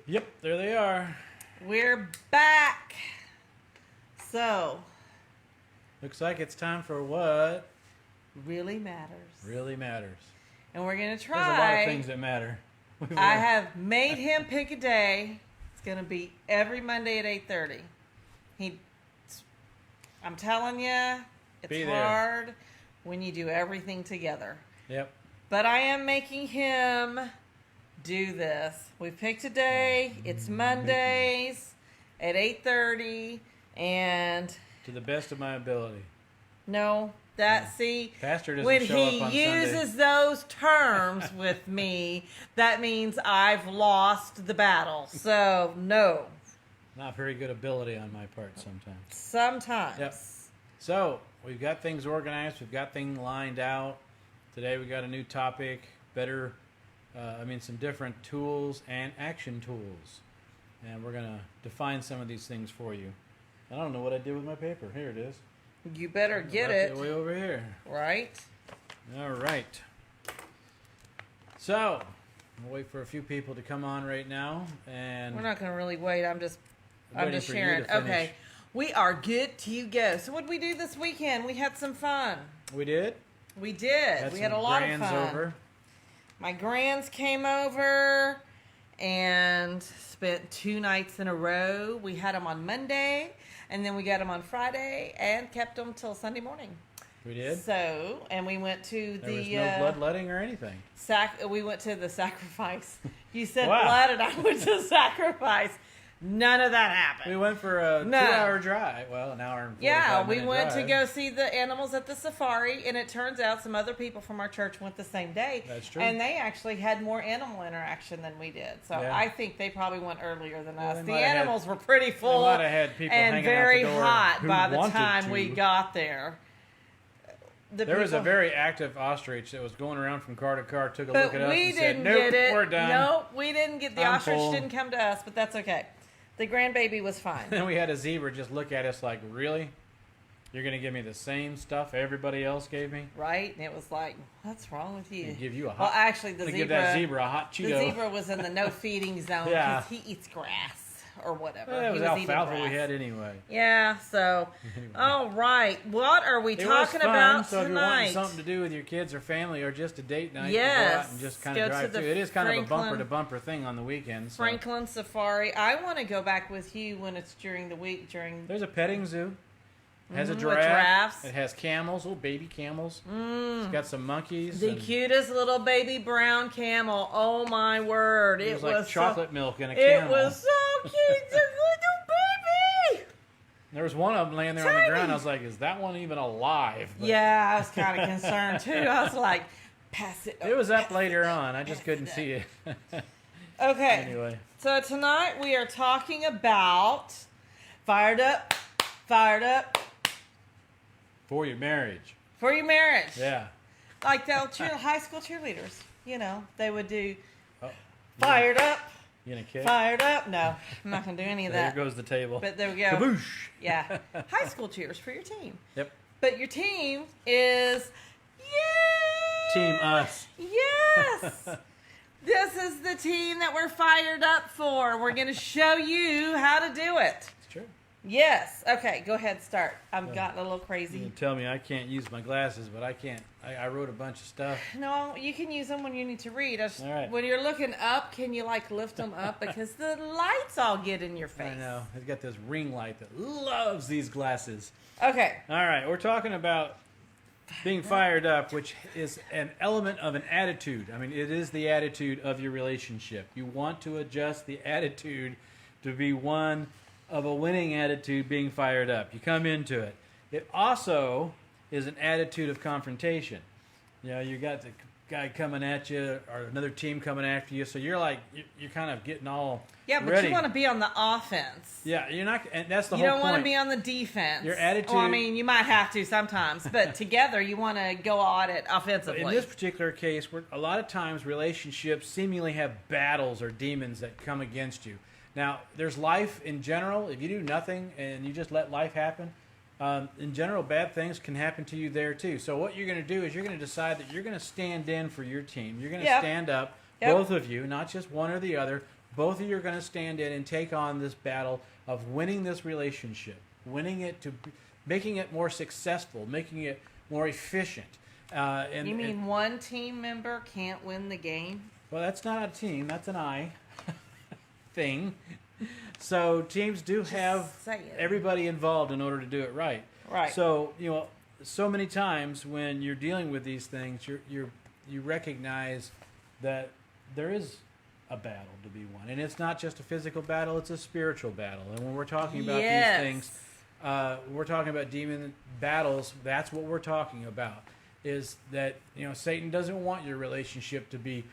Yep, there they are. We're back. So, Looks like it's time for what really matters. really matters. And we're going to try. There's a lot of things that matter. I have made him pick a day. It's going to be every Monday at 8:30. I'm telling you, it's hard when you do everything together. Yep. But I am making him do this. We picked a day. It's Mondays at 8:30, and To the best of my ability. Pastor doesn't when show he up on uses Sunday. those terms with me, that means I've lost the battle. So no. Not very good ability on my part sometimes. Sometimes. Yep. So, we've got things organized. We've got things lined out. Today we got a new topic, some different tools and action tools. And we're going to define some of these things for you. I don't know what I did with my paper. Here it is. You better get Left it. way over here. Right? All right. So, we'll wait for a few people to come on right now. And We're not going to really wait. I'm just waiting for you sharing. to finish. Okay. We are good to go. So what did we do this weekend? We had some fun. We did? We did. We had a lot of grands fun. over. My grands came over and spent 2 nights in a row. We had them on Monday, and then we got them on Friday, and kept them till Sunday morning. We did? So, and we went to There was the no bloodletting or anything. we went to the sacrifice. You said Wow. blood, and I went to sacrifice. None of that happened. We went for a 2-hour drive. Well, an hour and 45 Yeah, we minute went to drive. go see the animals at the safari, and it turns out some other people from our church went the same day. That's true. And they actually had more animal interaction than we did. So Yeah. I think they probably went earlier than Well, us. they The might have animals were pretty They full might have had people and hanging very out the door hot who by the wanted time to. we got there. There was a very active ostrich that was going around from car to car, took a But look at us we and didn't said, nope, get it. we're done. Nope, we didn't get the I'm ostrich. full. Didn't come to us, but that's okay. The grandbaby was fine. Then we had a zebra just look at us like, really? You're going to give me the same stuff everybody else gave me? Right? And it was like, what's wrong with you? And give you a hot, Well, actually, the give that zebra a hot Cheeto. The zebra was in the no feeding zone because Yeah. he eats grass or whatever. Well, it was He was eating alfalfa we grass. had anyway. Yeah, so, all right. What are we It was talking fun, about so if you're wanting tonight? something to do with your kids or family or just a date night, you go Yes. out and just kind Go of to drive the through. It is kind of a Franklin- bumper-to-bumper thing on the weekends. So. Franklin Safari. I want to go back with you when it's during the week. There's a petting zoo. It has a with giraffe. giraffes. It has camels, little baby camels. It's got some monkeys. The and cutest little baby brown camel. Oh, my word. It was like chocolate milk in a It camel. was so cute. It's a little baby. There was one of them laying there on the Tiny. ground. I was like, is that one even alive? But Yeah, I was kind of concerned too. I was like, pass it. It was up later on. I just couldn't see it. Okay. Anyway. So tonight we are talking about fired up For your marriage. for your marriage. Yeah. Like the high school cheerleaders. You know, they would do Oh, fired up, you gonna kick? fired up. No, I'm not going to do any of There that. goes the table. But there we go. Kaboosh. Yeah. High school cheers for your team. Yep. But your team is, yay! Team us. Yes! This is the team that we're fired up for. We're going to show you how to do it. It's true. Yes. Okay, go ahead, start. I've gotten a little You crazy. can tell me I can't use my glasses, but I can't. I wrote a bunch of stuff. No, you can use them when you need to read. All right. When you're looking up, can you like lift them up? Because the lights all get in your face. I know. It's got this ring light that loves these glasses. Okay. All right. We're talking about being fired up, which is an element of an attitude. I mean, it is the attitude of your relationship. You want to adjust the attitude to be one of a winning attitude, being fired up. You come into it. It also is an attitude of confrontation. You know, you got the guy coming at you or another team coming after you, so you're like, you're kind of getting all Yeah, but ready. you want to be on the offense. Yeah, you're not, and that's the You whole don't point. want to be on the defense. Your attitude- Well, I mean, you might have to sometimes, but together you want to go at it offensively. In this particular case, a lot of times relationships seemingly have battles or demons that come against you. Now, there's life in general. If you do nothing and you just let life happen, in general, bad things can happen to you there too. So what you're going to do is you're going to decide that you're going to stand in for your team. You're going to stand up, both of you, not just one or the other. both of you are going to stand in and take on this battle of winning this relationship, winning it making it more successful, making it more efficient. You mean one team member can't win the game? Well, that's not a team. That's an I thing. So teams do have everybody involved in order to do it right. Right. So, so many times when you're dealing with these things, you recognize that there is a battle to be won. And it's not just a physical battle, it's a spiritual battle. And when we're talking about these things, we're talking about demon battles. That's what we're talking about. Is that, Satan doesn't want your relationship to be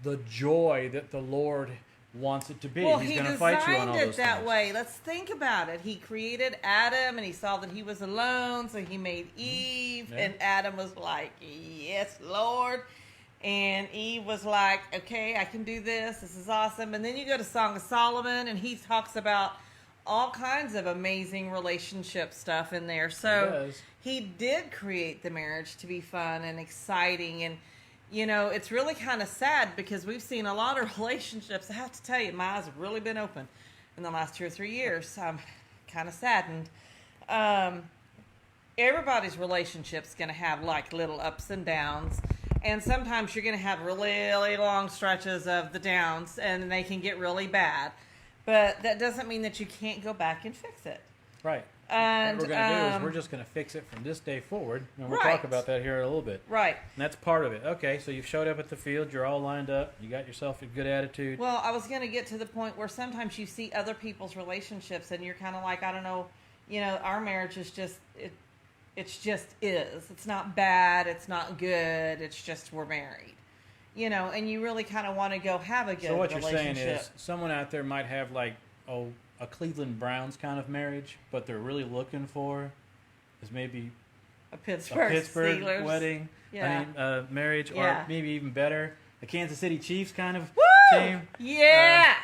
the joy that the Lord wants it to be. Well, He's he going to fight you on all designed those it that things. way. Let's think about it. He created Adam, and he saw that he was alone, so he made Eve, and Adam was like, yes, Lord. And Eve was like, okay, I can do this. This is awesome. And then you go to Song of Solomon, and he talks about all kinds of amazing relationship stuff in there. So he did create the marriage to be fun and exciting. And, it's really kind of sad because we've seen a lot of relationships. I have to tell you, my eyes have really been open in the last 2 or 3 years. I'm kind of saddened. Everybody's relationship's going to have like little ups and downs. And sometimes you're going to have really long stretches of the downs, and they can get really bad. But that doesn't mean that you can't go back and fix it. Right. And what we're going to do is we're just going to fix it from this day forward. And we'll talk about that here in a little bit. Right. And that's part of it. Okay, so you've showed up at the field. You're all lined up. You got yourself a good attitude. Well, I was going to get to the point where sometimes you see other people's relationships, and you're kind of like, I don't know, our marriage is just... It's just is. It's not bad. It's not good. It's just we're married. And you really kind of want to go have a good relationship. So what you're saying is someone out there might have like, a Cleveland Browns kind of marriage, but they're really looking for is maybe a Pittsburgh Steelers wedding, marriage, or maybe even better, a Kansas City Chiefs kind of team. Yeah.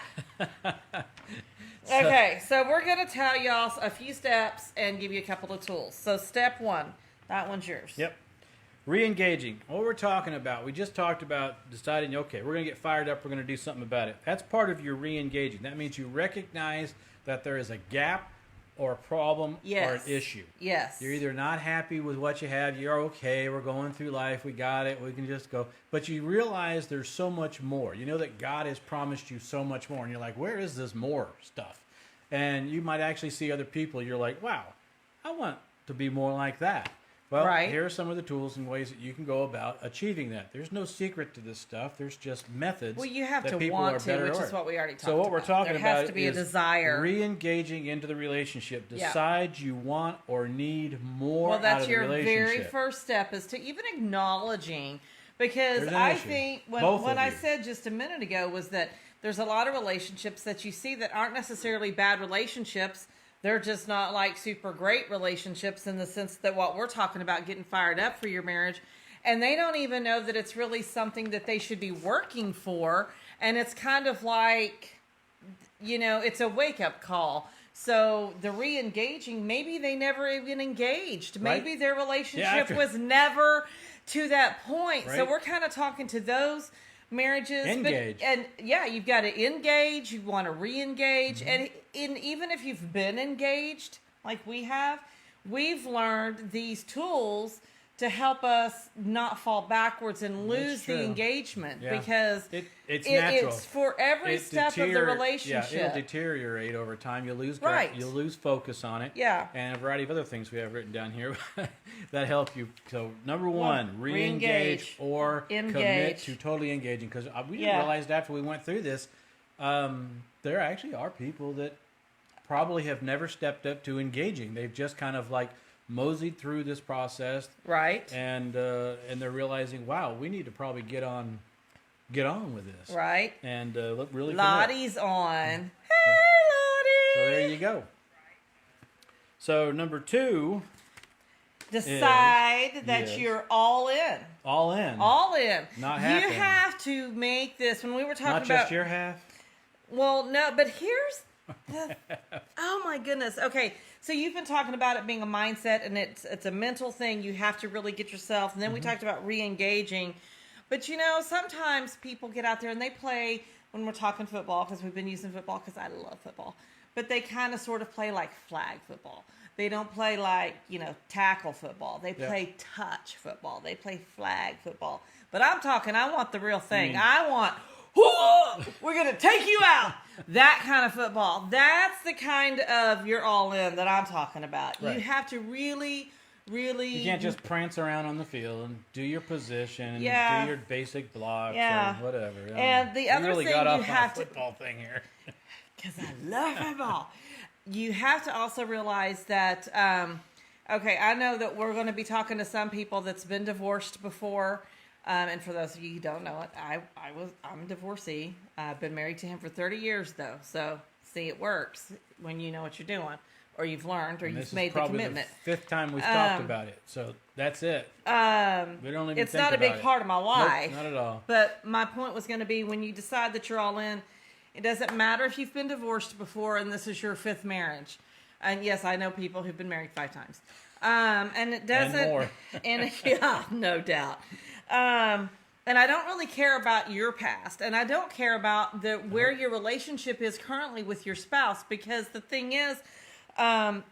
Okay, so we're going to tell y'all a few steps and give you a couple of tools. So step 1, that one's yours. Yep. Re-engaging. What we're talking about, we just talked about deciding, okay, we're going to get fired up, we're going to do something about it. That's part of your re-engaging. That means you recognize that there is a gap or a problem or an issue. Yes. You're either not happy with what you have, you're okay, we're going through life, we got it, we can just go. But you realize there's so much more. You know that God has promised you so much more. And you're like, where is this more stuff? And you might actually see other people, you're like, wow, I want to be more like that. Well, here are some of the tools and ways that you can go about achieving that. There's no secret to this stuff. There's just methods. Well, you have that to people want are to, better which at. is what we already talked about. So what we're talking about has to be is a desire. Re-engaging into the relationship. Decide you want or need more out of the relationship. Well, that's your very first step, is to even acknowledging. Because I think what I said just a minute ago was that there's a lot of relationships that you see that aren't necessarily bad relationships. They're just not like super great relationships in the sense that what we're talking about, getting fired up for your marriage. And they don't even know that it's really something that they should be working for. And it's kind of like, it's a wake-up call. So the re-engaging, maybe they never even engaged. Maybe their relationship was never to that point. Right. So we're kind of talking to those marriages. Engage. You've got to engage. You want to re-engage. And even if you've been engaged, like we have, we've learned these tools to help us not fall backwards and lose the engagement, because it's natural. It's for every step of the relationship. Yeah, it'll deteriorate over time. You'll lose you'll lose focus on it. Yeah. And a variety of other things we have written down here that help you. So number 1, re-engage or commit to totally engaging, because we didn't realize after we went through this, there actually are people that probably have never stepped up to engaging. They've just kind of like moseyed through this process, right? And they're realizing, wow, we need to probably get on with this, right? And really, Lottie's on. Hey, Lottie. So there you go. So number 2, decide that you're all in. All in. All in. Not half. You have to make this. When we were talking about, not just your half. Well, no, but here's oh my goodness. Okay, so you've been talking about it being a mindset, and it's a mental thing. You have to really get yourself. And then we talked about re-engaging. But sometimes people get out there and they play when we're talking football, because we've been using football because I love football, but they kind of sort of play like flag football. They don't play like, tackle football. They play touch football. They play flag football. But I'm talking, I want the real thing. I want, we're going to take you out. That kind of football. That's the kind of you're all in that I'm talking about. Right. You have to really... You can't just prance around on the field and do your position and do your basic blocks or whatever. And the other really thing got off you have on a football thing here. Because I love football. You have to also realize that, I know that we're going to be talking to some people that's been divorced before. And for those of you who don't know it, I'm a divorcee. I've been married to him for 30 years, though. So, see, it works when you know what you're doing. Or you've learned, or you've made the commitment. The fifth time we've talked about it, so that's it. We don't even it's not a big part of my life. Nope, not at all. But my point was going to be, when you decide that you're all in, it doesn't matter if you've been divorced before and this is your fifth marriage. And yes, I know people who've been married 5 times. And it doesn't. And more. And yeah, no doubt. And I don't really care about your past, and I don't care about where your relationship is currently with your spouse, because the thing is,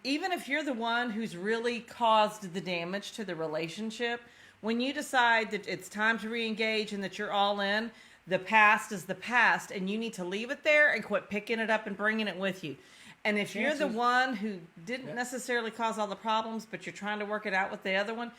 even if you're the one who's really caused the damage to the relationship, when you decide that it's time to re-engage and that you're all in, the past is the past, and you need to leave it there and quit picking it up and bringing it with you. And if you're the one who didn't necessarily cause all the problems, but you're trying to work it out with the other one,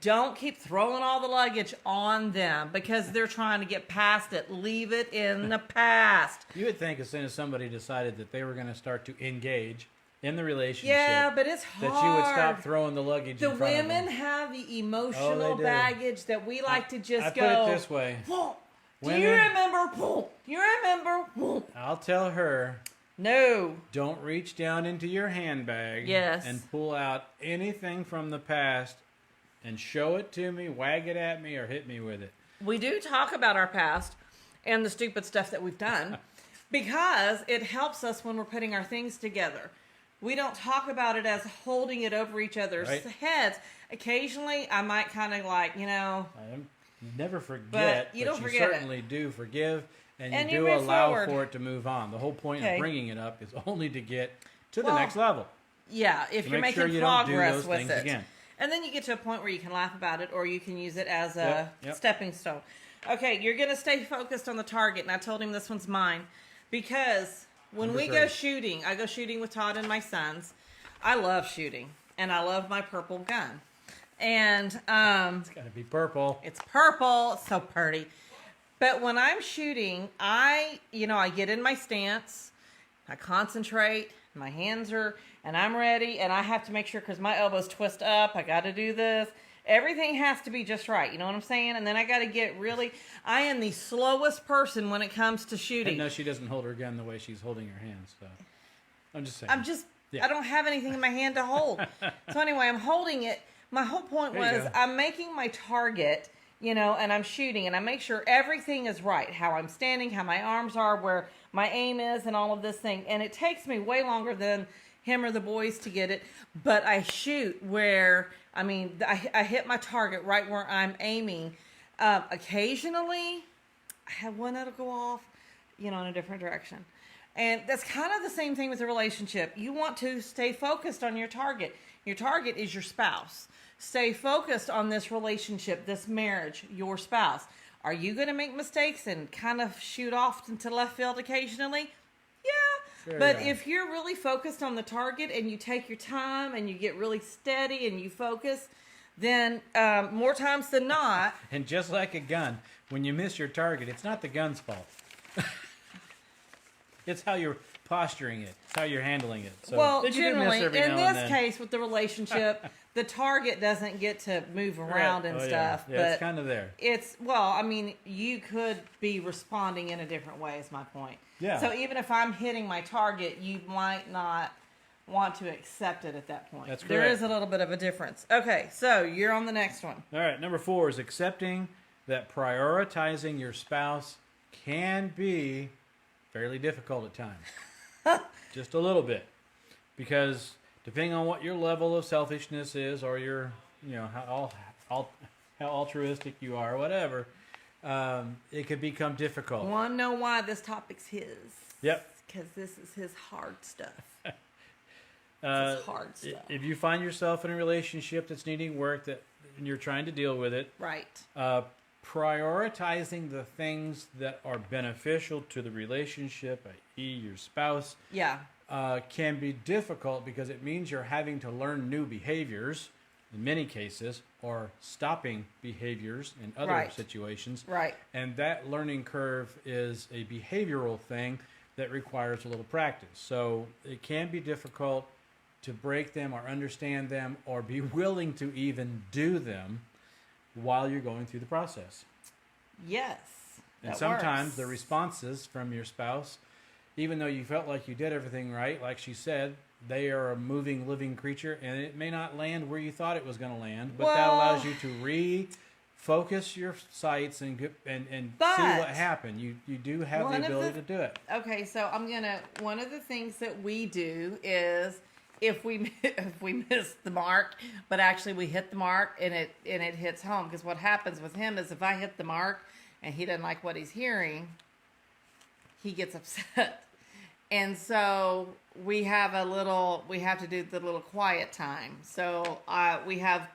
don't keep throwing all the luggage on them because they're trying to get past it. Leave it in the past. You would think as soon as somebody decided that they were going to start to engage in the relationship, but it's hard. That you would stop throwing the luggage in front of them. The women have the emotional baggage that we like to just go. I put it this way. Do you remember? Do you remember? I'll tell her. No. Don't reach down into your handbag and pull out anything from the past and show it to me, wag it at me, or hit me with it. We do talk about our past and the stupid stuff that we've done because it helps us when we're putting our things together. We don't talk about it as holding it over each other's heads. Occasionally, I might kind of you never forget, but you certainly do forgive, and you do allow for it to move on. The whole point of bringing it up is only to get to the next level. Yeah, if you're making you progress don't do those with things it. Again. And then you get to a point where you can laugh about it, or you can use it as a stepping stone. Okay, you're going to stay focused on the target, and I told him this one's mine, because when we go shooting, I go shooting with Todd and my sons. I love shooting, and I love my purple gun. And it's got to be purple. It's purple. It's so pretty. But when I'm shooting, I get in my stance. I concentrate. My hands are, and I'm ready. And I have to make sure, because my elbows twist up. I got to do this. Everything has to be just right. You know what I'm saying? And then I got to get I am the slowest person when it comes to shooting. No, she doesn't hold her gun the way she's holding her hands. So I'm just saying. I don't have anything in my hand to hold. So anyway, I'm holding it. My whole point was I'm making my target, and I'm shooting, and I make sure everything is right. How I'm standing, how my arms are, where my aim is, and all of this thing. And it takes me way longer than him or the boys to get it. But I shoot where, I hit my target right where I'm aiming. Occasionally, I have one that'll go off, in a different direction. And that's kind of the same thing with a relationship. You want to stay focused on your target. Your target is your spouse. Stay focused on this relationship, this marriage, your spouse. Are you going to make mistakes and kind of shoot off into left field occasionally? Yeah. Sure, but if you're really focused on the target and you take your time and you get really steady and you focus, then more times than not. And just like a gun, when you miss your target, it's not the gun's fault. It's how you're posturing it. It's how you're handling it. So, generally, in this case with the relationship, the target doesn't get to move around and stuff. Yeah, but it's kind of there. You could be responding in a different way is my point. Yeah. So even if I'm hitting my target, you might not want to accept it at that point. That's correct. There is a little bit of a difference. Okay, so you're on the next one. All right, number 4 is accepting that prioritizing your spouse can be fairly difficult at times. Just a little bit. Because depending on what your level of selfishness is, or your, how altruistic you are, whatever, it could become difficult. Want to know why this topic's his? Yep. Because this is his hard stuff. It's hard stuff. If you find yourself in a relationship that's needing work and you're trying to deal with it, Right. Prioritizing the things that are beneficial to the relationship, i.e. your spouse, Yeah. can be difficult because it means you're having to learn new behaviors in many cases, or stopping behaviors in other Right. situations. Right. And that learning curve is a behavioral thing that requires a little practice. So it can be difficult to break them or understand them or be willing to even do them while you're going through the process. Yes. And that sometimes works. the responses from your spouse, even though you felt like you did everything right, like she said, they are a moving, living creature, and it may not land where you thought it was going to land, but that allows you to refocus your sights and see what happened. You do have the ability to do it. Okay, so one of the things that we do is if we miss the mark, but actually we hit the mark and it hits home, because what happens with him is if I hit the mark and he doesn't like what he's hearing, he gets upset. And so we have to do the little quiet time. So we have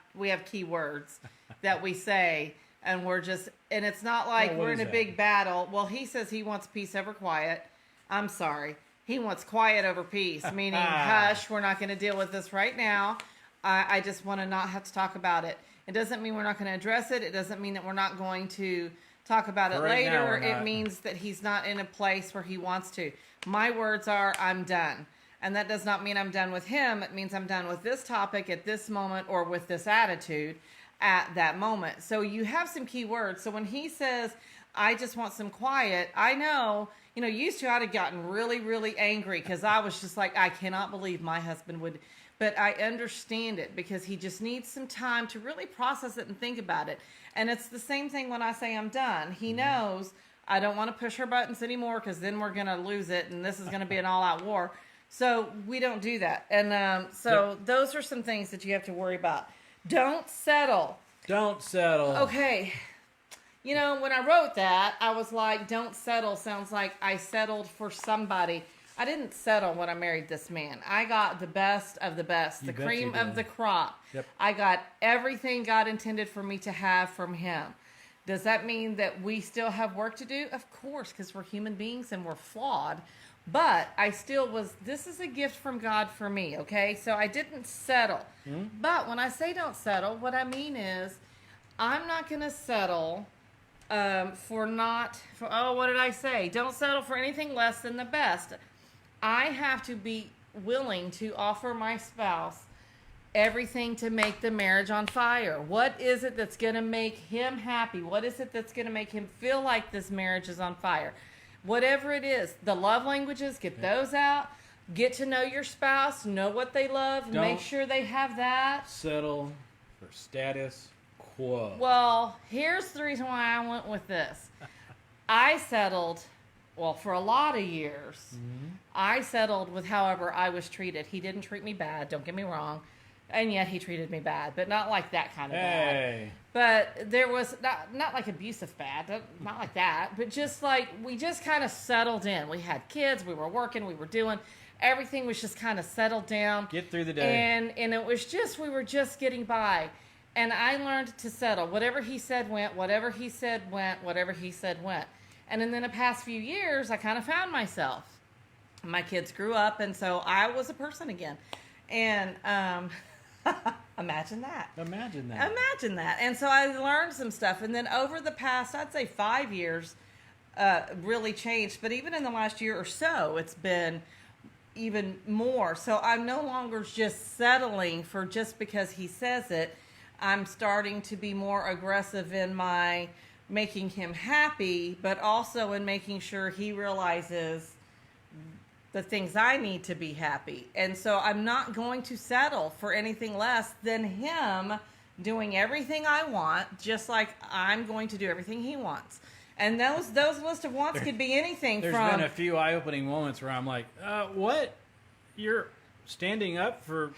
key words that we say, and and it's not like we're in a big battle. Well, he says he wants peace over quiet. I'm sorry. He wants quiet over peace, meaning hush, we're not going to deal with this right now. I just want to not have to talk about it. It doesn't mean we're not going to address it. It doesn't mean that we're not going to talk about it Right now, later. we're not. It means that he's not in a place where he wants to. My words are, I'm done. And that does not mean I'm done with him. It means I'm done with this topic at this moment or with this attitude at that moment. So you have some key words. So when he says, I just want some quiet, I know, used to I'd have gotten really, really angry because I was just like, I cannot believe my husband would. But I understand it because he just needs some time to really process it and think about it. And it's the same thing when I say I'm done. He knows I don't want to push her buttons anymore because then we're going to lose it and this is going to be an all-out war. So we don't do that. And those are some things that you have to worry about. Don't settle. Don't settle. Okay. When I wrote that, I was like, don't settle sounds like I settled for somebody. I didn't settle when I married this man. I got the best of the best, the cream of the crop. Yep. I got everything God intended for me to have from him. Does that mean that we still have work to do? Of course, because we're human beings and we're flawed. But I still this is a gift from God for me, okay? So I didn't settle. Mm-hmm. But when I say don't settle, what I mean is I'm not going to settle what did I say? Don't settle for anything less than the best. I have to be willing to offer my spouse everything to make the marriage on fire. What is it that's going to make him happy? What is it that's going to make him feel like this marriage is on fire? Whatever it is, the love languages, get those out. Get to know your spouse, know what they love, make sure they have that. Settle for status quo. Well, here's the reason why I went with this. I settled, for a lot of years, I settled with however I was treated. He didn't treat me bad, don't get me wrong. And yet he treated me bad, but not like that kind of bad. But there was not like abusive bad, not like that, but just like we just kind of settled in. We had kids, we were working, we were doing, everything was just kind of settled down. Get through the day. And it was just, we were just getting by. And I learned to settle. Whatever he said went, whatever he said went, whatever he said went. And then in the past few years, I kind of found myself. My kids grew up, and so I was a person again. And imagine that. Imagine that. Imagine that. And so I learned some stuff. And then over the past, I'd say 5 years, really changed. But even in the last year or so, it's been even more. So I'm no longer just settling for just because he says it. I'm starting to be more aggressive in my making him happy, but also in making sure he realizes the things I need to be happy. And so I'm not going to settle for anything less than him doing everything I want, just like I'm going to do everything he wants. And those list of wants could be anything There's been a few eye-opening moments where I'm like, what? You're standing up for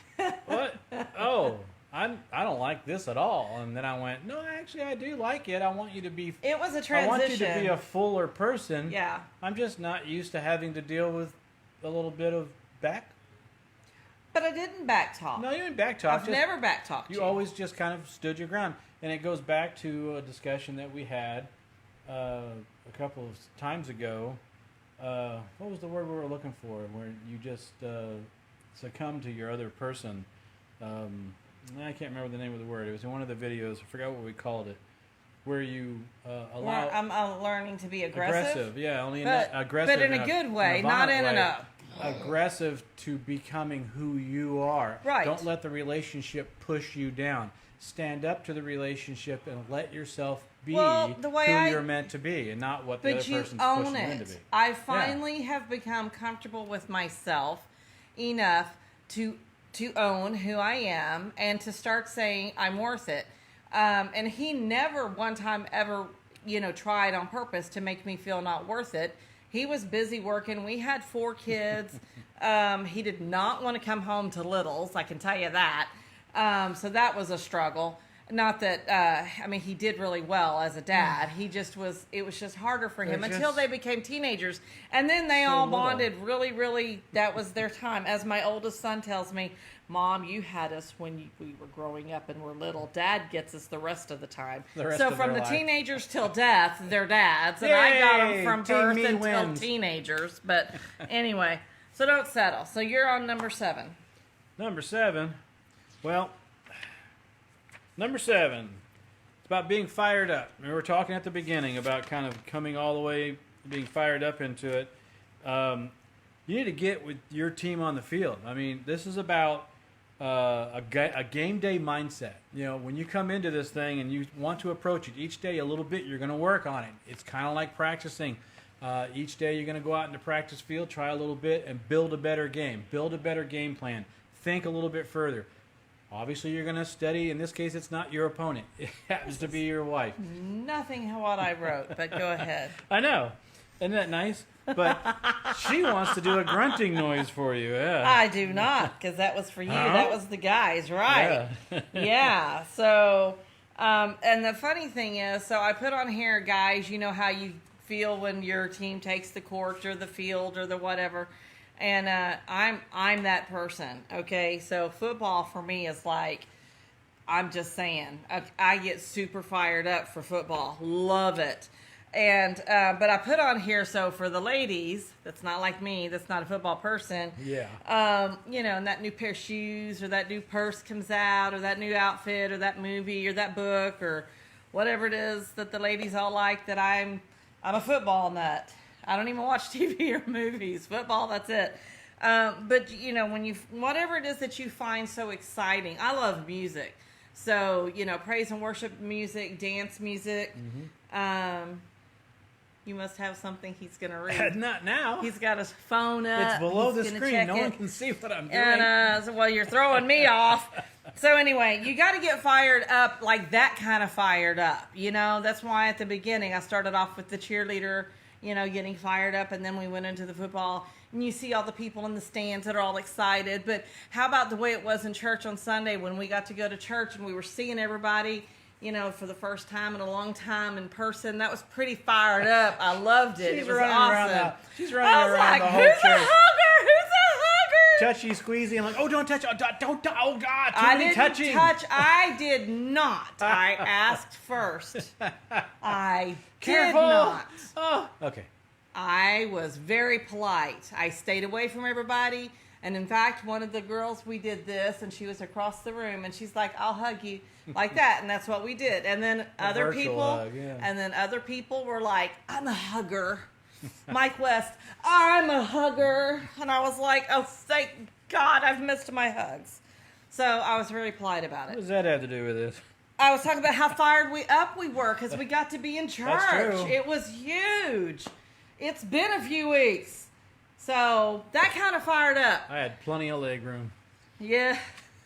what? Oh, I don't like this at all. And then I went, no, actually, I do like it. I want you to be. It was a I transition. want you to be a fuller person. Yeah. I'm just not used to having to deal with a little bit of back. But I didn't backtalk. No, you didn't backtalk. I've never backtalked you. You always just kind of stood your ground. And it goes back to a discussion that we had a couple of times ago. What was the word we were looking for? Where you just succumb to your other person. I can't remember the name of the word. It was in one of the videos. I forgot what we called it. Where you allow... I'm learning to be aggressive. Yeah, only aggressive. But in a good way, not in an up. Aggressive to becoming who you are. Right. Don't let the relationship push you down. Stand up to the relationship and let yourself be you're meant to be, and not what the other person's pushing you into be. I finally have become comfortable with myself enough to own who I am and to start saying I'm worth it. And he never one time ever, tried on purpose to make me feel not worth it. He was busy working. We had 4 kids. He did not want to come home to littles, I can tell you that. So that was a struggle. Not that, he did really well as a dad. It was just harder for him until they became teenagers. And then they all bonded really, really, that was their time. As my oldest son tells me, Mom, you had us when we were growing up and were little. Dad gets us the rest of the time. So from the teenagers till death, they're dads. And I got them from birth until teenagers. But anyway, so don't settle. So you're on number 7. Number 7. Well, number 7. It's about being fired up. We were talking at the beginning about kind of coming all the way, being fired up into it. You need to get with your team on the field. This is about a game day mindset. When you come into this thing and you want to approach it each day a little bit, you're going to work on it. It's kind of like practicing. Each day you're going to go out in the practice field, try a little bit, and build a better game. Build a better game plan. Think a little bit further. Obviously, you're going to study. In this case, it's not your opponent. It happens to be your wife. Nothing what I wrote, but go ahead. I know. Isn't that nice? But she wants to do a grunting noise for you. Yeah. I do not, because that was for you. That was the guys, right? Yeah. Yeah. So, and the funny thing is, so I put on here, guys, you know how you feel when your team takes the court or the field or the whatever. And I'm that person, okay? So football for me is like, I'm just saying, I get super fired up for football. Love it. And but I put on here, so for the ladies, that's not like me, that's not a football person. Yeah. And that new pair of shoes or that new purse comes out or that new outfit or that movie or that book or whatever it is that the ladies all like, that I'm a football nut. I don't even watch TV or movies. Football, that's it. But, when whatever it is that you find so exciting. I love music. So, praise and worship music, dance music. Mm-hmm. You must have something he's going to read. Not now. He's got his phone up. It's below the screen. No one can see what I'm doing. And, you're throwing me off. So anyway, you got to get fired up, like that kind of fired up. That's why at the beginning I started off with the cheerleader, getting fired up, and then we went into the football, and you see all the people in the stands that are all excited. But how about the way it was in church on Sunday when we got to go to church and we were seeing everybody, for the first time in a long time in person? That was pretty fired up. I loved it. It was awesome. She's running around the whole church. Who's a hugger? Who's a hugger? Touchy, squeezy. I'm like, oh, don't touch. Don't. Oh, God. I didn't touch. I did not. I asked first. I did not. Oh, okay. I was very polite. I stayed away from everybody. And in fact, one of the girls, we did this, and she was across the room, and she's like, I'll hug you, like that. And that's what we did. And then other people were like, I'm a hugger. Mike West, I'm a hugger. And I was like, oh, thank God, I've missed my hugs. So I was very polite about it. What does that have to do with this? I was talking about how fired we were because we got to be in church. That's true. It was huge. It's been a few weeks. So that kind of fired up. I had plenty of leg room. Yeah.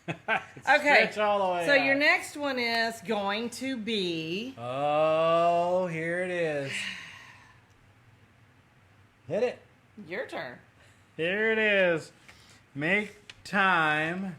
Okay. Stretch all the way out. Your next one is going to be... Oh, here it is. Hit it. Your turn. Here it is. Make time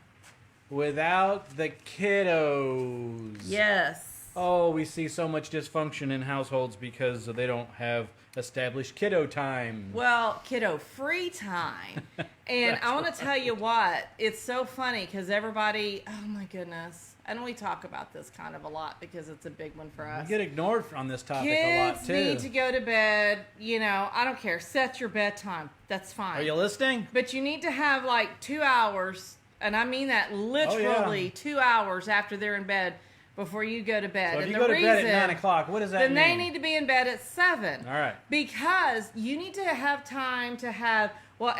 without the kiddos. Yes. Oh, we see so much dysfunction in households because they don't have established kiddo time. Well, kiddo free time. And I want to tell you what, it's so funny because everybody, oh my goodness. And we talk about this kind of a lot because it's a big one for us. We get ignored on this topic Kids a lot, too. need to go to bed. You know, I don't care. Set your bedtime. That's fine. Are you listening? But you need to have like 2 hours, and I mean that literally 2 hours after they're in bed before you go to bed. So if and you the go to bed reason, at 9 o'clock, what does that then mean? they need to be in bed at 7. All right. Because you need to have time to have, well,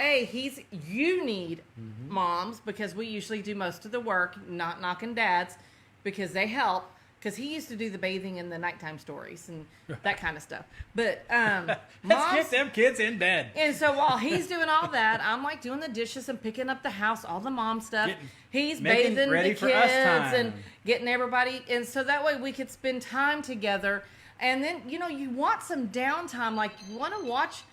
you need moms, because we usually do most of the work, not knocking dads, because they help. Because he used to do the bathing and the nighttime stories and that kind of stuff. But Let's moms, get them kids in bed. and so while he's doing all that, I'm like doing the dishes and picking up the house, all the mom stuff. He's making bathing ready the for us kids time. and getting everybody. And so that way we could spend time together. And then, you know, you want some downtime. Like, you want to watch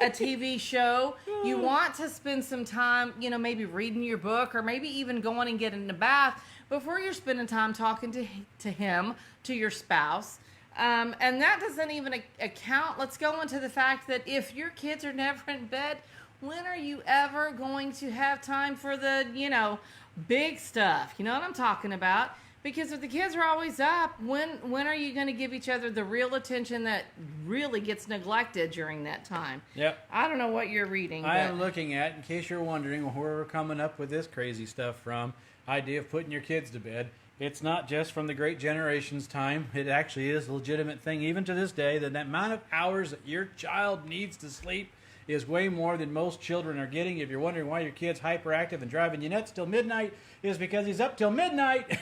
a TV show. You want to spend some time, you know, maybe reading your book or maybe even going and getting in a bath before you're spending time talking to him, to your spouse. And that doesn't even account. Let's go into the fact that if your kids are never in bed, when are you ever going to have time for the, you know, big stuff? You know what I'm talking about? Because if the kids are always up, when are you going to give each other the real attention that really gets neglected during that time? Yep. I don't know what you're reading. I am looking at, in case you're wondering where we're coming up with this crazy stuff from, idea of putting your kids to bed. It's not just from the great generation's time. It actually is a legitimate thing, even to this day, that the amount of hours that your child needs to sleep is way more than most children are getting. If you're wondering why your kid's hyperactive and driving you nuts till midnight, is because he's up till midnight.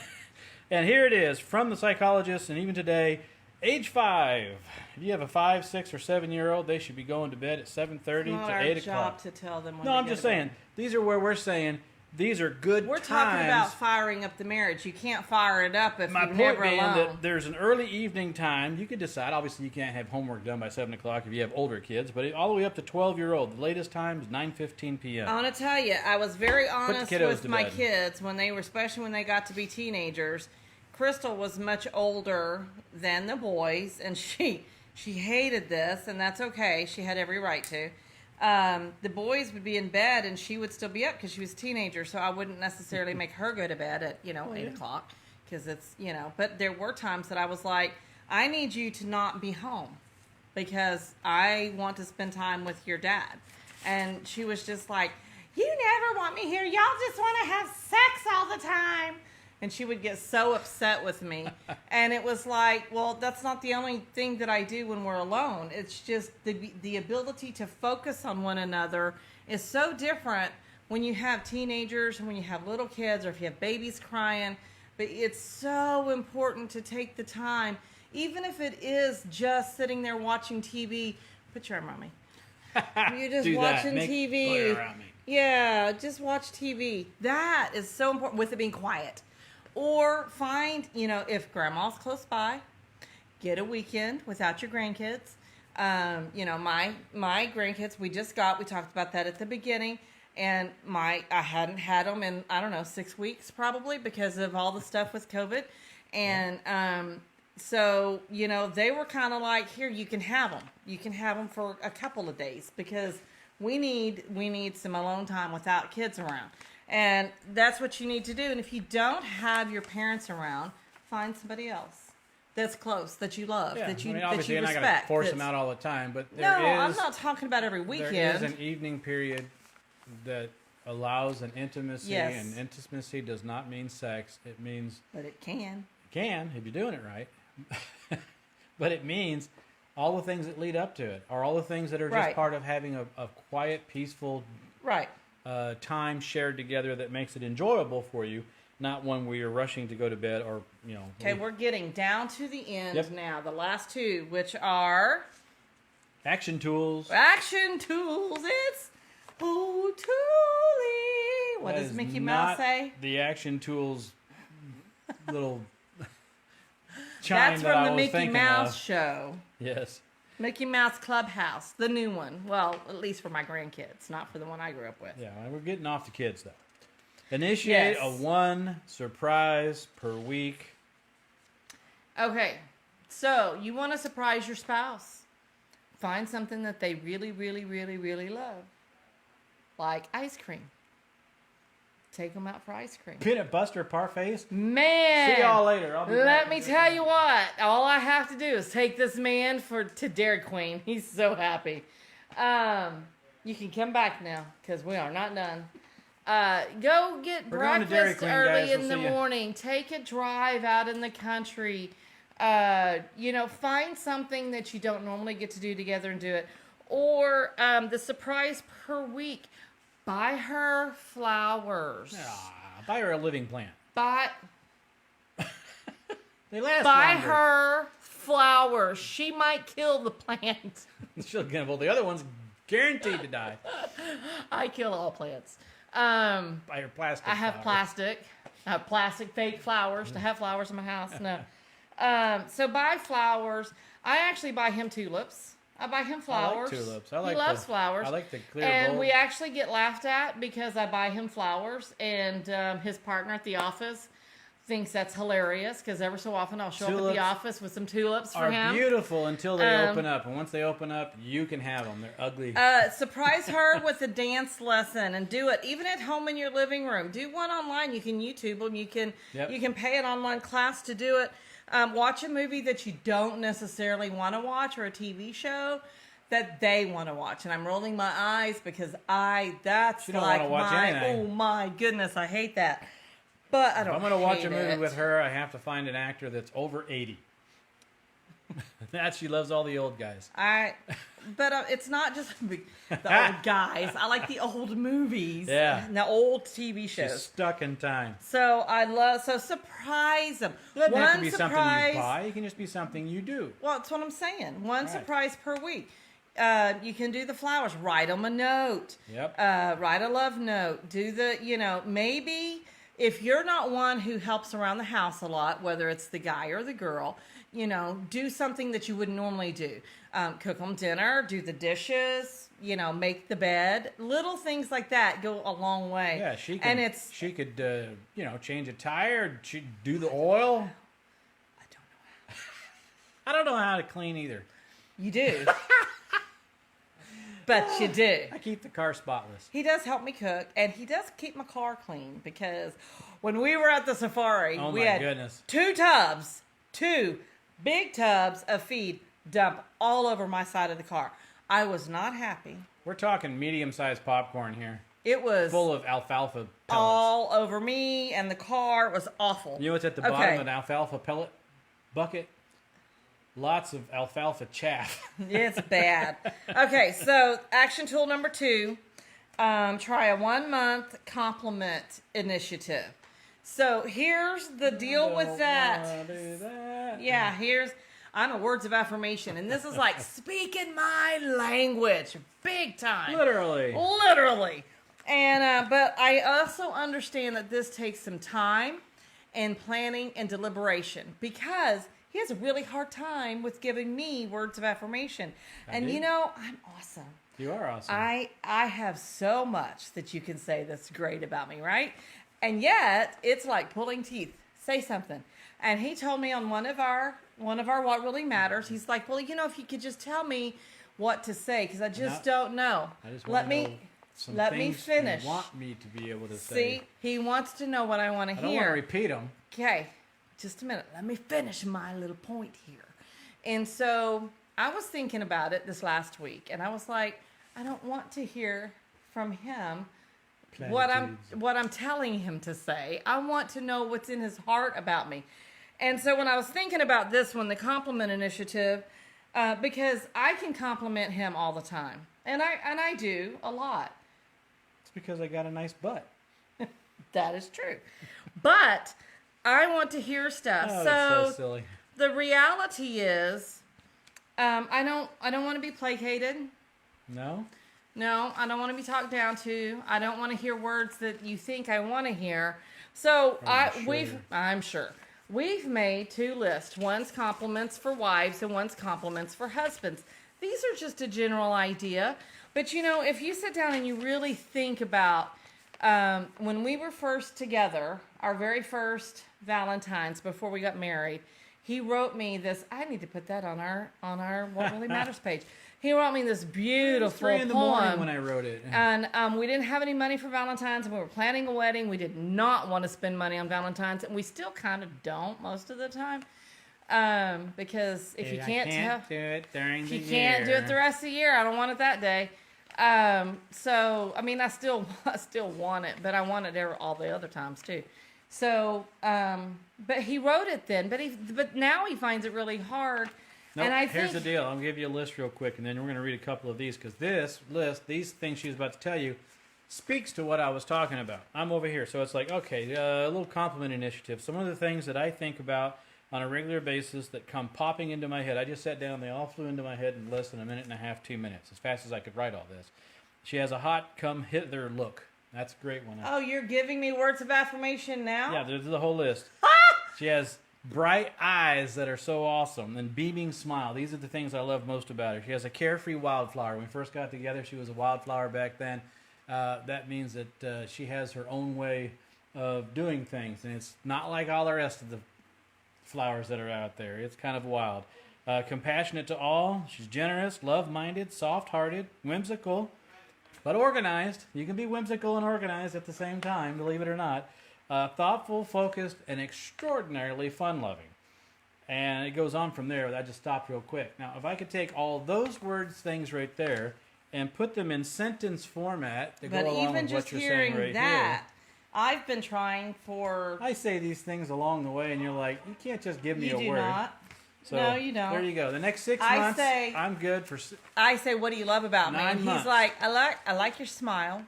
And here it is from the psychologists, and even today, age 5. If you have a 5, 6, or 7-year-old, they should be going to bed at 7:30 to 8 o'clock. Job to tell them when No, to I'm go just to bed. saying, these are where we're saying these are good We're times. talking about firing up the marriage. You can't fire it up if My you're point never being alone. that there's an early evening time. You can decide. Obviously, you can't have homework done by 7 o'clock if you have older kids, but all the way up to 12-year-old. The latest time is 9:15 p.m. I want to tell you, I was very honest kiddos with to my bed. kids when they were, especially when they got to be teenagers. Crystal was much older than the boys, and she hated this, and that's okay. She had every right to. The boys would be in bed, and she would still be up because she was a teenager, so I wouldn't necessarily make her go to bed at, 8 o'clock, because it's, but there were times that I was like, I need you to not be home because I want to spend time with your dad. And she was just like, you never want me here. Y'all just want to have sex all the time. And she would get so upset with me. And it was like, well, that's not the only thing that I do when we're alone. It's just the ability to focus on one another is so different when you have teenagers and when you have little kids or if you have babies crying. But it's so important to take the time, even if it is just sitting there watching TV. Put your arm on me. You're just watching TV. Yeah, just watch TV. That is so important with it being quiet. Or find, if grandma's close by, get a weekend without your grandkids. My grandkids, we talked about that at the beginning. And I hadn't had them in, 6 weeks probably because of all the stuff with COVID. And so, they were kind of like, here, you can have them. You can have them for a couple of days because we need some alone time without kids around. And that's what you need to do. And if you don't have your parents around, find somebody else that's close, that you love, that you obviously that you you're not respect. going to force them out all the time, but I'm not talking about every weekend. There is an evening period that allows an intimacy, and intimacy does not mean sex. It means... But it can. It can, if you're doing it right. But it means all the things that lead up to it, or all the things that are just part of having a quiet, peaceful... time shared together that makes it enjoyable for you, not one where you're rushing to go to bed or, Okay, we're getting down to the end now. The last two, which are... Action tools. Action tools. It's O'Toole. What does Mickey Mouse say? The action tools little chime That's that from I the was Mickey thinking Mouse of. show. Yes. Mickey Mouse Clubhouse, the new one. Well, at least for my grandkids, not for the one I grew up with. Yeah, we're getting off the kids, though. Initiate Yes. a one surprise per week. Okay, so you want to surprise your spouse. Find something that they really, really, really, really love. Like ice cream. Take them out for ice cream. Peanut Buster parfaits. Man! See y'all later. I'll be Let back. me tell you what. All I have to do is take this man to Dairy Queen. He's so happy. You can come back now because we are not done. Go get We're going to Dairy breakfast Queen, early guys. in We'll the see ya. morning. Take a drive out in the country. Find something that you don't normally get to do together and do it. Or the surprise per week. Buy her flowers. Buy her a living plant. Buy They last Buy longer. her flowers. She might kill the plant. She'll get, well, the other one's guaranteed to die. I kill all plants. Buy her plastic. I have flowers. plastic. I have plastic fake flowers to have flowers in my house. No. So buy flowers. I actually buy him tulips. I buy him flowers. I like tulips. I like he loves the, flowers. I like the clear And bulb. we actually get laughed at because I buy him flowers, and his partner at the office thinks that's hilarious because every so often I'll show up at Tulips the office with some tulips for are him. beautiful until they open up, and once they open up, you can have them. They're ugly. Surprise her with a dance lesson and do it even at home in your living room. Do one online. You can YouTube them. You can pay an online class to do it. Watch a movie that you don't necessarily want to watch or a TV show that they want to watch. And I'm rolling my eyes because that's You don't like wanna watch anything. oh my goodness, I hate that. But I don't. If I'm going to watch a hate movie it. with her, I have to find an actor that's over 80. That she loves all the old guys. But it's not just the old guys. I like the old movies. Yeah. And the old TV shows. She's stuck in time. So surprise them. It doesn't One have to be surprise. something you buy. It can just be something you do. Well, that's what I'm saying. One Right. surprise per week. You can do the flowers. Write them a note. Yep. Write a love note. Do maybe if you're not one who helps around the house a lot, whether it's the guy or the girl, do something that you wouldn't normally do. Cook them dinner, do the dishes, make the bed. Little things like that go a long way. Yeah, she could change a tire, do the oil. I don't know how to clean either. You do. But you do. I keep the car spotless. He does help me cook, and he does keep my car clean because when we were at the safari, Oh we my had goodness. two big tubs of feed dumped all over my side of the car. I was not happy. We're talking medium-sized popcorn here. It was Full of alfalfa pellets. all over me, and the car was awful. You know what's at the bottom of an alfalfa pellet bucket? Lots of alfalfa chaff. It's bad. Okay, so action tool number 2, try a 1-month compliment initiative. So here's the deal with that. Do that. Yeah, I'm a words of affirmation, and this is like speaking my language, big time. Literally. And but I also understand that this takes some time and planning and deliberation because he has a really hard time with giving me words of affirmation. And I'm awesome. You are awesome. I have so much that you can say that's great about me, right? And yet it's like pulling teeth. Say something. And he told me on one of our What Really Matters, he's like, well, if you could just tell me what to say, because I just don't know. I just let want me to know some let me things finish. You want me to be able to say. See, he wants to know what I want to I don't hear. want to repeat them. Okay, just a minute. Let me finish my little point here. And so I was thinking about it this last week, and I was like, I don't want to hear from him what I'm telling him to say. I want to know what's in his heart about me. And so when I was thinking about this one, the compliment initiative, because I can compliment him all the time, and I do a lot. It's because I got a nice butt. That is true, but I want to hear stuff. Oh, that's so silly. The reality is, I don't want to be placated. No? No, I don't want to be talked down to. I don't want to hear words that you think I want to hear. So I'm sure we've made 2 lists. One's compliments for wives and one's compliments for husbands. These are just a general idea, but if you sit down and you really think about when we were first together, our very first Valentine's before we got married, he wrote me this. I need to put that on our What Really Matters page. He wrote me this beautiful It was 3 in the morning poem. when I wrote it. And we didn't have any money for Valentine's, and we were planning a wedding. We did not want to spend money on Valentine's, and we still kind of don't most of the time. Because if you can't do it during the year. you can't do it the rest of the year, I don't want it that day. So I mean, I still want it, but I want it there all the other times too. So, but he wrote it then, but now he finds it really hard. Nope, and I here's think, the deal. I'll give you a list real quick, and then we're going to read a couple of these, because this list, these things she's about to tell you, speaks to what I was talking about. I'm over here, so it's like, okay, a little compliment initiative. Some of the things that I think about on a regular basis that come popping into my head. I just sat down, they all flew into my head in less than a minute and a half, 2 minutes, as fast as I could write all this. She has a hot come hither look. That's a great one. oh, you're giving me words of affirmation now? Yeah, there's the whole list. She has bright eyes that are so awesome, and beaming smile. These are the things I love most about her. She has a carefree wildflower. When we first got together, she was a wildflower back then. That means that she has her own way of doing things, and it's not like all the rest of the flowers that are out there. It's kind of wild. Compassionate to all. She's generous, love-minded, soft-hearted, whimsical, but organized. You can be whimsical and organized at the same time, believe it or not. Thoughtful, focused, and extraordinarily fun-loving. And it goes on from there. I just stopped real quick. Now, if I could take all those things right there and put them in sentence format to go along with what you're saying right here. I've been trying for... I say these things along the way, and you're like, you can't just give me a word. You do not. So, no, you don't. There you go. The next 6 I months, say- I'm good for... I say, what do you love about me? 9 And months. he's like, I like your smile.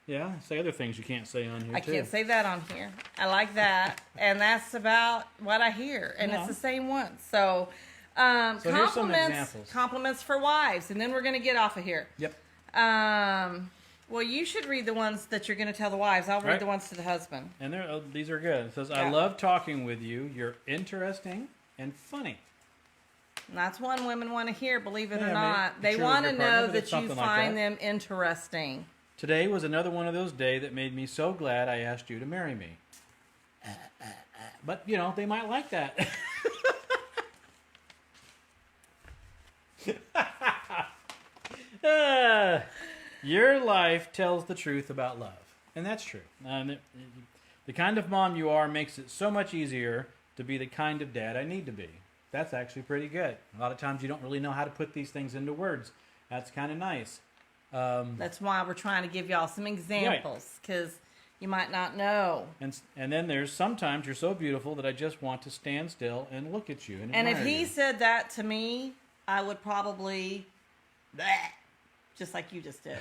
Yeah, say other things you can't say on here, I too. can't say that on here. I like that. And that's about what I hear. And No. it's the same one. So, So here's some compliments, examples. compliments for wives. And then we're going to get off of here. Yep. Well, you should read the ones that you're going to tell the wives. I'll read Right. the ones to the husband. And these are good. It says, I Yeah. love talking with you. You're interesting and funny. And that's one women want to hear, believe it Yeah, or not. maybe They true want of to your partner, know but that it's you something like find that. them interesting. Today was another one of those days that made me so glad I asked you to marry me. But, you know, they might like that. Your life tells the truth about love. And that's true. The kind of mom you are makes it so much easier to be the kind of dad I need to be. That's actually pretty good. A lot of times you don't really know how to put these things into words. That's kind of nice. That's why we're trying to give y'all some examples, because you might not know. And then there's sometimes you're so beautiful that I just want to stand still and look at you. And And if admire he you. said that to me, I would probably, bleh, just like you just did,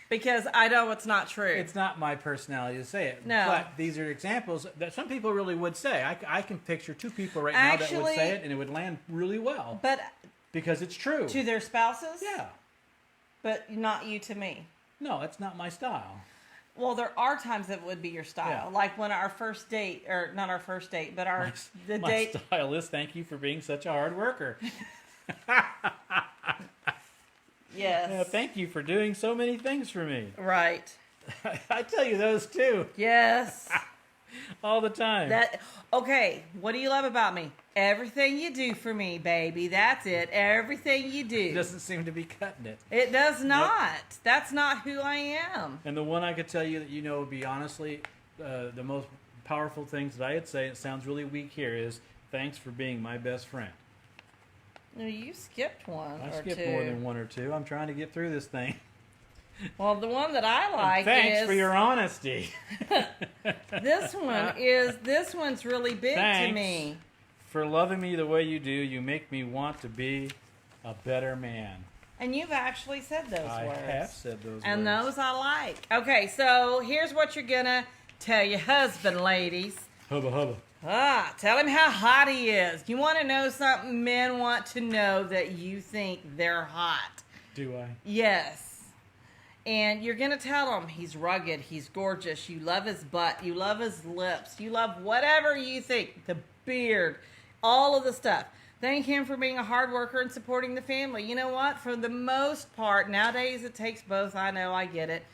because I know it's not true. It's not my personality to say it. No. But these are examples that some people really would say. I can picture 2 people right now that would Actually- say it, and it would land really well. But Because it's true. to their spouses, Yeah. but not you to me. No, it's not my style. Well, there are times that would be your style, Yeah. like when our first date, or not our first date, but the My date. style is thank you for being such a hard worker. Yes. Yeah, thank you for doing so many things for me. Right. I tell you those too, Yes. all the time. Okay, what do you love about me? Everything you do for me, baby. That's it. Everything you do. doesn't seem to be cutting it. It does not. That's not who I am. And the one I could tell you that you know would be honestly the most powerful things that I'd say, it sounds really weak here, is thanks for being my best friend. No, you skipped one I or skipped two. more than 1 or 2. I'm trying to get through this thing. Well, the one that I like Thanks is for your honesty. this one's really big to Thanks. me. For loving me the way you do, you make me want to be a better man. And you've actually said those I words. have said those And words. those I like. Okay, so here's what you're gonna tell your husband, ladies. Hubba hubba. Tell him how hot he is. You want to know something? Men want to know that you think they're hot. Do I? Yes. And you're going to tell him he's rugged, he's gorgeous, you love his butt, you love his lips, you love whatever you think, the beard, all of the stuff. Thank him for being a hard worker and supporting the family. You know what? For the most part, nowadays it takes both. I know, I get it.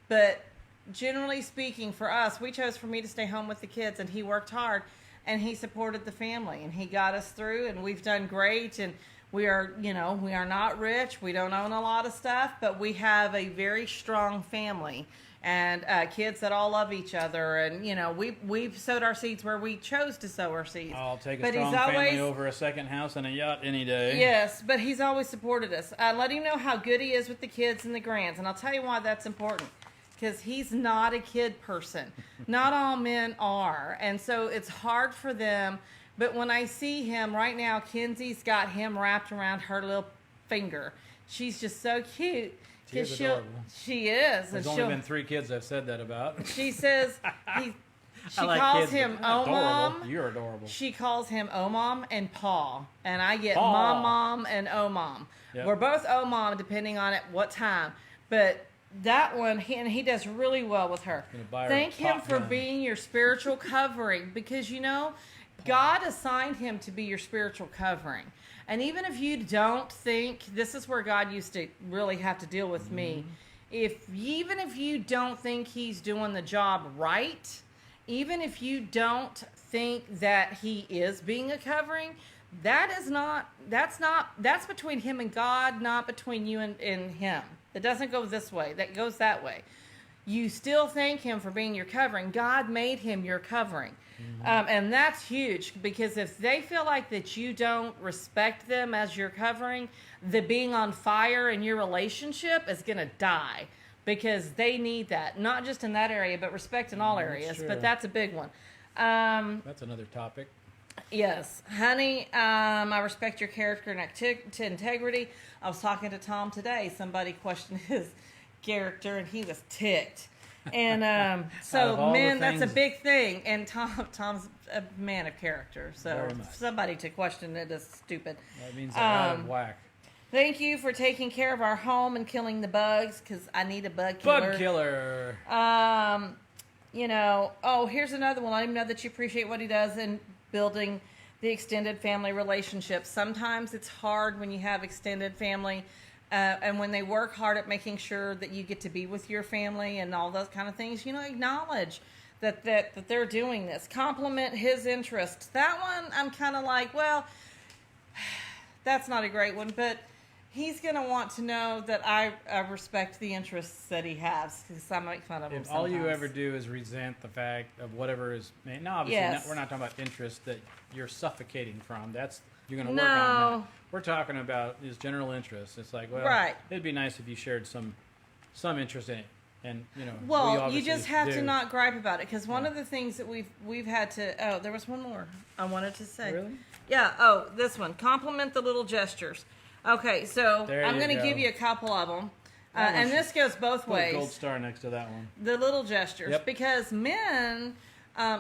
But generally speaking, for us, we chose for me to stay home with the kids, and he worked hard, and he supported the family, and he got us through, and we've done great, and we are, we are not rich. We don't own a lot of stuff, but we have a very strong family and kids that all love each other. And, we've sowed our seeds where we chose to sow our seeds. I'll take a But strong he's always, family over a second house and a yacht any day. Yes, but he's always supported us. I let him know how good he is with the kids and the grands. And I'll tell you why that's important. Because he's not a kid person. Not all men are. And so it's hard for them. But when I see him right now, Kenzie's got him wrapped around her little finger. She's just so cute. She is adorable. She is. There's only been 3 kids I've said that about. She says, she like calls kids, him but Omom. You're adorable. She calls him Omom and Paw. And I get Paw. Mom and Omom. Yep. We're both Omom depending on at what time. But that one, he does really well with her. Thank him for being your spiritual covering, because God assigned him to be your spiritual covering. And even if you don't think, this is where God used to really have to deal with me. Even if you don't think he's doing the job right, even if you don't think that he is being a covering, that's between him and God, not between you and him. It doesn't go this way. That goes that way. You still thank him for being your covering. God made him your covering. And that's huge, because if they feel like that you don't respect them as your covering, the being on fire in your relationship is going to die, because they need that. Not just in that area, but respect in all areas. True. But that's a big one. That's another topic. Yes. Honey, I respect your character and integrity. I was talking to Tom today. Somebody questioned his character, and he was ticked. And so, men, that's a big thing. And Tom's a man of character. So, somebody to question it is stupid. That means they're out of whack. Thank you for taking care of our home and killing the bugs, because I need a bug killer. Bug killer. Here's another one. I didn't know that you appreciate what he does in building the extended family relationship. Sometimes it's hard when you have extended family. And when they work hard at making sure that you get to be with your family and all those kind of things, acknowledge that they're doing this. Compliment his interests. That one, I'm kind of like, well, that's not a great one, but he's going to want to know that I respect the interests that he has, because I make fun of him sometimes. All you ever do is resent the fact of whatever is... No, obviously, we're not talking about interest that you're suffocating from. You're going to work on that. We're talking about his general interest. It's like, well, it'd be nice if you shared some interest in it. And, well, you just have to not gripe about it, because one of the things that we've had to... Oh, there was one more I wanted to say. Really? Yeah. Oh, this one. Compliment the little gestures. Okay, so I'm going to give you a couple of them. And this goes both ways. Put a gold star next to that one. The little gestures. Because men...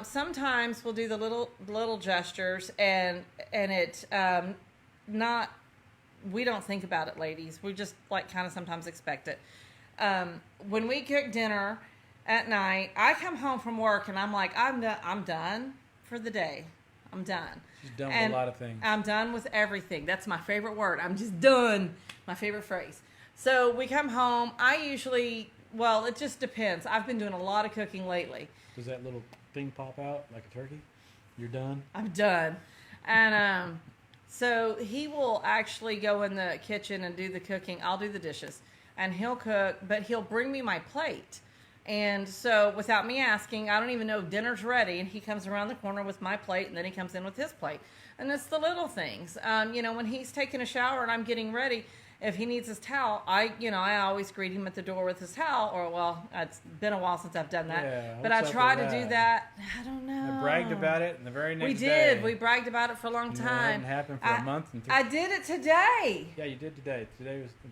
sometimes we'll do the little gestures, and it we don't think about it, ladies. We just kind of sometimes expect it. When we cook dinner at night, I come home from work and I'm like, I'm done for the day. I'm done. She's done with a lot of things. I'm done with everything. That's my favorite word. I'm just done. My favorite phrase. So we come home. I usually, it just depends. I've been doing a lot of cooking lately. Does that little thing pop out like a turkey? You're done? I'm done. And so he will actually go in the kitchen and do the cooking. I'll do the dishes. And he'll cook, but he'll bring me my plate. And so without me asking, I don't even know if dinner's ready. And he comes around the corner with my plate, and then he comes in with his plate. And it's the little things. When he's taking a shower and I'm getting ready, if he needs his towel, I always greet him at the door with his towel. It's been a while since I've done that. Yeah, but I try to do that. I don't know. I bragged about it, and the very next day. We did. We bragged about it for a long time. It hadn't happened for a month and 3 I did it today. Yeah, you did today.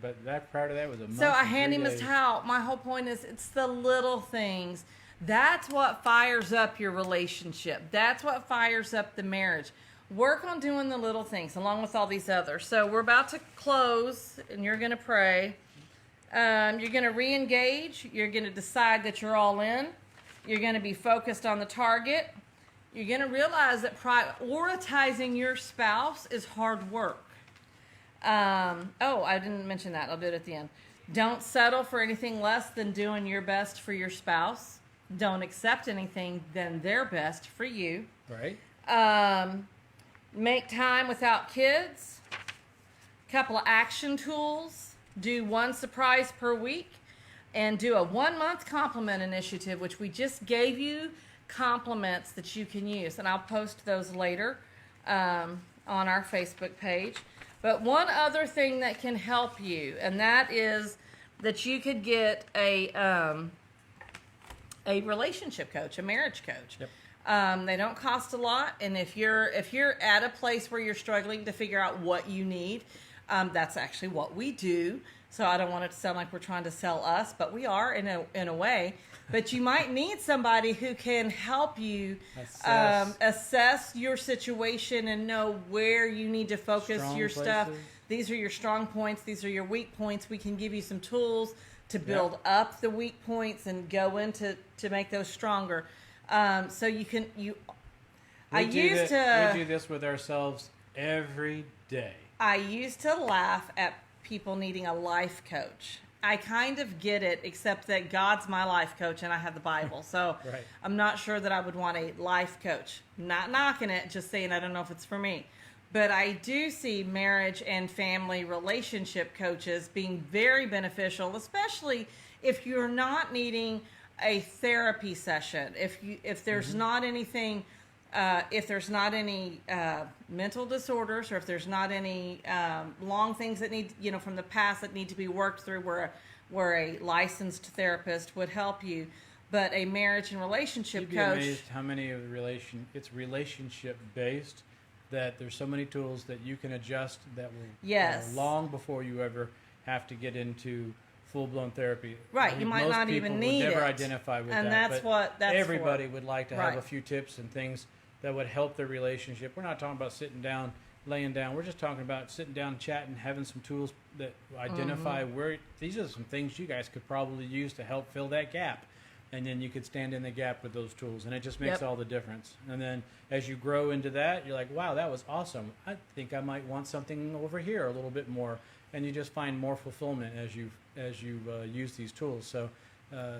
But that prior to that was a month. So I hand him his towel. My whole point is, it's the little things. That's what fires up your relationship. That's what fires up the marriage. Work on doing the little things along with all these others. So we're about to close, and you're going to pray. You're going to re-engage. You're going to decide that you're all in. You're going to be focused on the target. You're going to realize that prioritizing your spouse is hard work. I didn't mention that. I'll do it at the end. Don't settle for anything less than doing your best for your spouse. Don't accept anything than their best for you. Right. Make time without kids. Couple of action tools. Do one surprise per week. And do a 1-month compliment initiative, which we just gave you compliments that you can use. And I'll post those later on our Facebook page. But one other thing that can help you, and that is that you could get a relationship coach, a marriage coach. Yep. They don't cost a lot, and if you're at a place where you're struggling to figure out what you need, that's actually what we do. So I don't want it to sound like we're trying to sell us, but we are in a way. But you might need somebody who can help you assess your situation and know where you need to focus Strong your stuff. places. These are your strong points. These are your weak points. We can give you some tools to build up the weak points and go into to make those stronger. So you can we do this with ourselves every day. I used to laugh at people needing a life coach. I kind of get it, except that God's my life coach and I have the Bible. So Right. I'm not sure that I would want a life coach. Not knocking it, just saying I don't know if it's for me. But I do see marriage and family relationship coaches being very beneficial, especially if you're not needing a therapy session. If there's not anything, if there's not any mental disorders, or if there's not any long things that need, from the past that need to be worked through, where a licensed therapist would help you. But a marriage and relationship You'd be coach. amazed how many of it's relationship based, that there's so many tools that you can adjust that will long before you ever have to get into full-blown therapy. Right, you might not even need it. Most people would never identify with and that. that's but what that's everybody for. would like to Right. have a few tips and things that would help their relationship. We're not talking about sitting down, laying down. We're just talking about sitting down, chatting, having some tools that identify where these are some things you guys could probably use to help fill that gap. And then you could stand in the gap with those tools, and it just makes all the difference. And then as you grow into that, you're like, wow, that was awesome. I think I might want something over here a little bit more. And you just find more fulfillment as you use these tools. So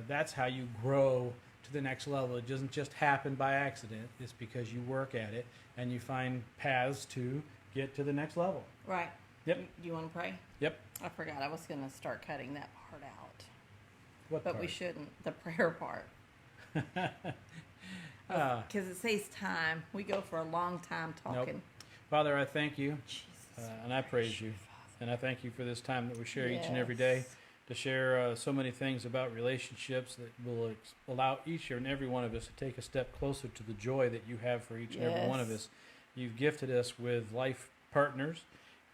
that's how you grow to the next level. It doesn't just happen by accident. It's because you work at it and you find paths to get to the next level. Right. Yep. Do you want to pray? Yep. I forgot. I was going to start cutting that part out. What But part? we shouldn't. The prayer part. Because it saves time. We go for a long time talking. Nope. Father, I thank you, Jesus. and I praise you. And I thank you for this time that we share each and every day, to share so many things about relationships that will allow each and every one of us to take a step closer to the joy that you have for each and every one of us. You've gifted us with life partners,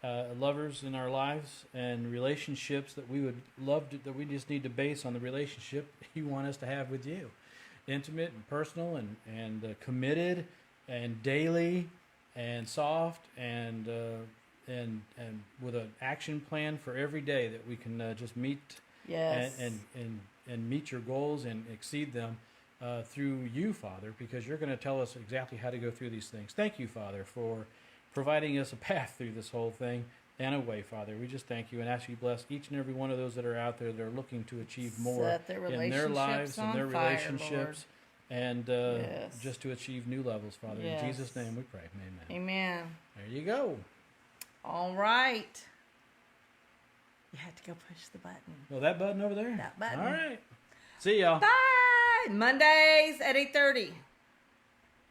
lovers in our lives, and relationships that we would love to, that we just need to base on the relationship you want us to have with you. Intimate and personal and committed and daily and soft and with an action plan for every day that we can just meet and meet your goals and exceed them through you, Father, because you're going to tell us exactly how to go through these things. Thank you, Father, for providing us a path through this whole thing and a way, Father. We just thank you and ask you to bless each and every one of those that are out there that are looking to achieve more in their lives and their relationships. And just to achieve new levels, Father. In Jesus' name we pray. Amen. Amen. There you go. All right. You had to go push the button. Oh, that button over there? That button. All right. See y'all. Bye. Mondays at 8:30.